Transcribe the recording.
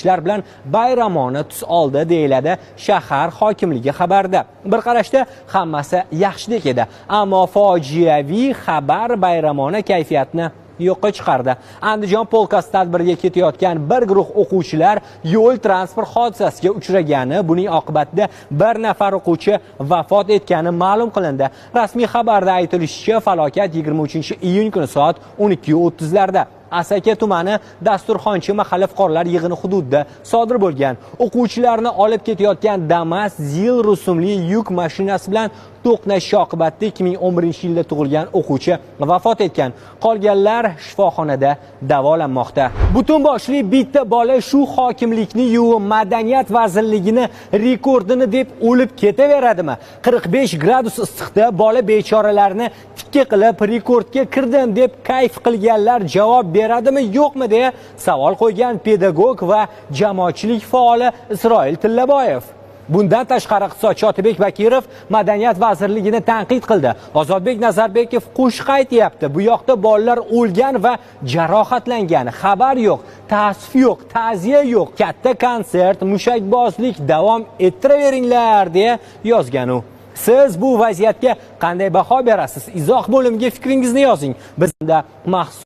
o'quvchilar bilan bayramona tus oldi, deyiladi shahar hokimligi xabarida. Bir qarashda hammasi yaxshidek edi, ammo fojiaviy xabar bayramona kayfiyatni yo'qqa chiqardi. Andijon polkasi tadbiriga ketayotgan bir guruh o'quvchilar yo'l transport hodisasiga uchragani, buning oqibatida bir nafar o'quvchi vafot etgani ma'lum qilindi. Rasmiy xabarda aytilishicha, falokat 23-iyun kuni soat 12:30 larda Asaka tumani Dasturxonchi mahalla fuqarolar yig'ini hududida sodir bo'lgan. O'quvchilarni olib ketayotgan Damas ZIL rusumli yuk mashinasi bilan to'qnashish oqibatida 2011-yilda tug'ilgan o'quvchi vafot etgan. Qolganlar shifoxonada davolanmoqda. Butun boshli bitta bola shu hokimlikni madaniyat vazirligini rekordini deb o'lib ketaveradimi? 45 gradus issiqda bola bechoralarni tikka qilib rekordga kirdim deb kayf qilganlar javob beradimi, yo'qmi deya savol qo'ygan pedagog va jamoatchilik faoli Isroil Tillaboyev. Bundan tashqari iqtisodchi Otibek Bakirov madaniyat vazirligini tanqid qildi. Ozodbek Nazarbekov qo'shiq aytyapti. Bu yoqda bolalar o'lgan va jarohatlangan. Xabar yo'q, ta'sif yo'q, ta'ziya yo'q. Katta konsert, mushakbozlik davom ettiraveringlar deya yozgan u. Siz bu vaziyatga qanday baho berasiz? Izoh bo'limiga fikringizni yozing. Bizda maxsus